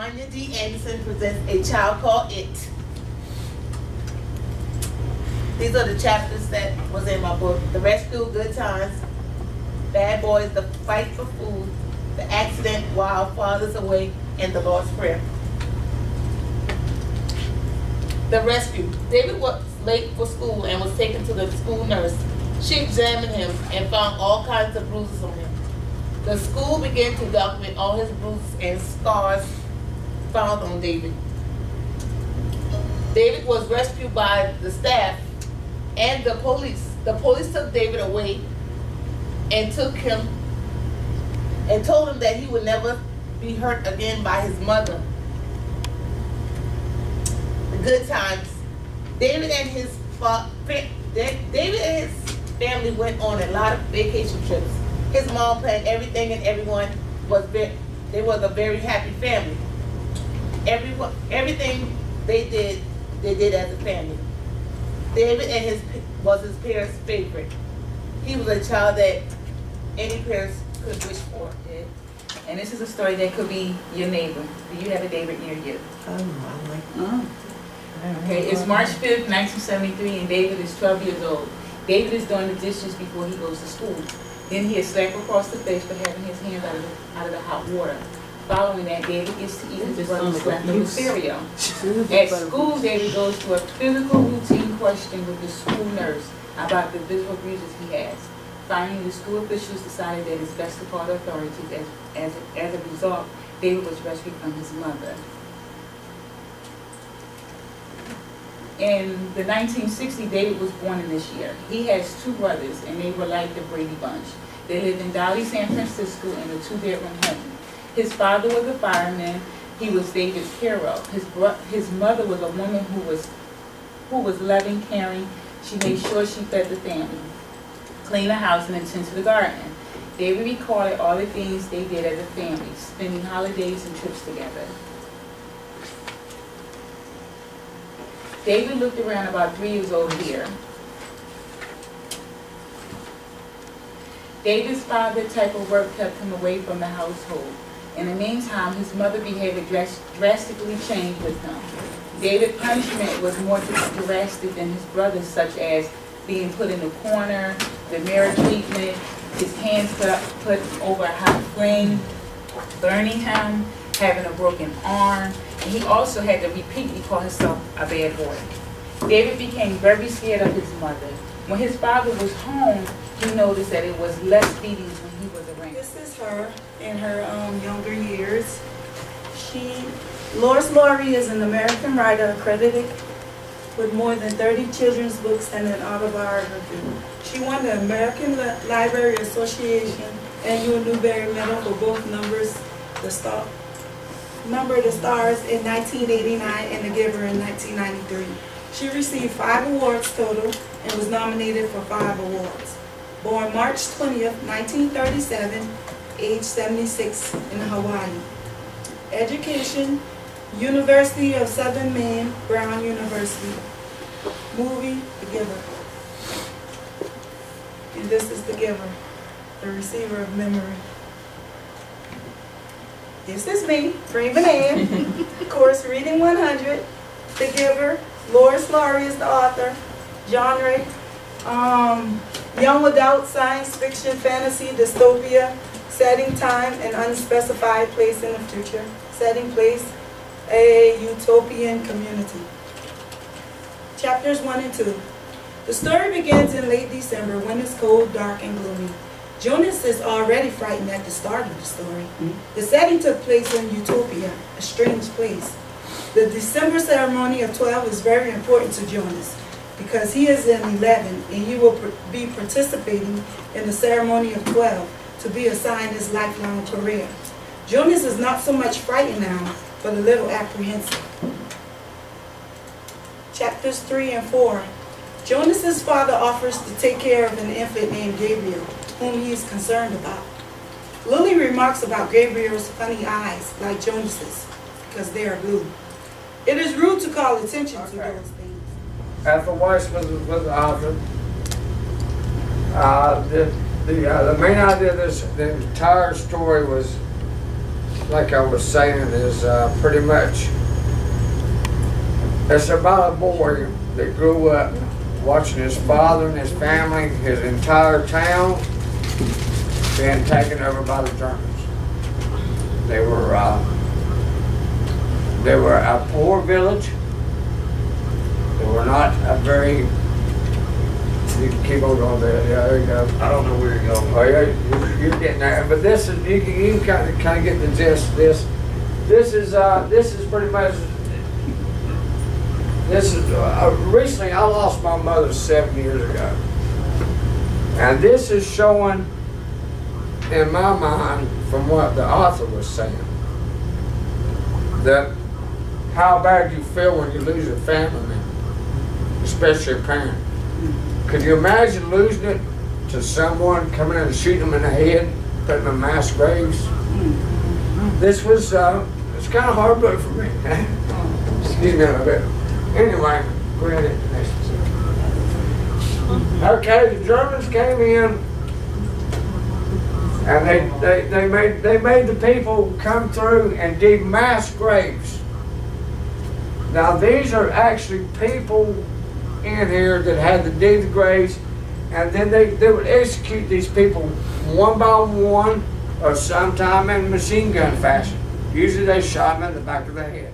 Anya D. Anderson presents A Child Called It. These are the chapters that was in my book. The Rescue, Good Times, Bad Boys, The Fight for Food, The Accident, While Father's Away, and The Lord's Prayer. The Rescue. David was late for school and was taken to the school nurse. She examined him and found all kinds of bruises on him. The school began to document all his bruises and scars found on David. David was rescued by the staff and the police. The police took David away and took him and told him that he would never be hurt again by his mother. The Good Times. David and his family went on a lot of vacation trips. His mom planned everything and everyone they was a very happy family. Everything they did as a family. David was his parents' favorite. He was a child that any parents could wish for. And this is a story that could be your neighbor. Do you have a David near you? Okay, it's March 5th, 1973, and David is 12 years old. David is doing the dishes before he goes to school. Then he is slapped across the face for having his hands out of the hot water. Following that, David gets to eat his brother's leftover cereal. At school, David goes to a physical routine question with the school nurse about the physical bruises he has. Finally, the school officials decided that it's best to call the authorities. As a result, David was rescued from his mother. In the 1960s, David was born in this year. He has two brothers, and they were like the Brady Bunch. They lived in Dolly, San Francisco, in a 2-bedroom home. His father was a fireman. He was David's hero. His mother was a woman who was loving, caring. She made sure she fed the family, cleaned the house, and attended to the garden. David recorded all the things they did as a family, spending holidays and trips together. David looked around about 3 years old here. David's father's type of work kept him away from the household. In the meantime, his mother's behavior drastically changed with him. David's punishment was more drastic than his brother's, such as being put in a corner, the mirror treatment, his hands put over a hot flame, burning him, having a broken arm, and he also had to repeatedly call himself a bad boy. David became very scared of his mother. When his father was home, he noticed that it was less beatings when he was around. This is her in her younger years. Lois Laurie is an American writer accredited with more than 30 children's books and an autobiography. She won the American Library Association Annual Newbery Medal for both Number the Stars in 1989 and The Giver in 1993. She received 5 awards total and was nominated for 5 awards. Born March 20th, 1937, age 76 in Hawaii. Education, University of Southern Maine, Brown University. Movie, The Giver. And this is The Giver, the receiver of memory. This is me, Freeman Ann. Course Reading 100, The Giver. Lois Laurie is the author. Genre, young adult, science fiction, fantasy, dystopia. Setting, time, an unspecified place in the future. Setting, place, a utopian community. Chapters 1 and 2. The story begins in late December when it's cold, dark, and gloomy. Jonas is already frightened at the start of the story. The setting took place in Utopia, a strange place. The December ceremony of 12 is very important to Jonas because he is in 11 and he will be participating in the ceremony of 12 to be assigned his lifelong career. Jonas is not so much frightened now, but a little apprehensive. Chapters 3 and 4. Jonas's father offers to take care of an infant named Gabriel, whom he is concerned about. Lily remarks about Gabriel's funny eyes, like Jonas's, because they are blue. It is rude to call attention to those things. Ethel Weiss was the author. The main idea of the entire story was like I was saying, is pretty much, it's about a boy that grew up watching his father and his family, his entire town, being taken over by the Germans. They were a poor village. They were not a very, you can keep on going there, yeah, there you go. I don't know where you're going. Oh yeah, you're getting there. But this is, you can kind of get the gist of this. This is pretty much, recently I lost my mother 7 years ago. And this is showing, in my mind, from what the author was saying, that how bad you feel when you lose a family member, especially a parent. Could you imagine losing it to someone coming in and shooting them in the head, putting them in mass graves? This was, it's kind of hard book for me. Excuse me a little bit. Anyway, go ahead and next. Okay, the Germans came in and they made the people come through and dig mass graves. Now these are actually people in here that had to dig the graves, and then they would execute these people one by one, or sometime in machine gun fashion. Usually they shot them in the back of the head.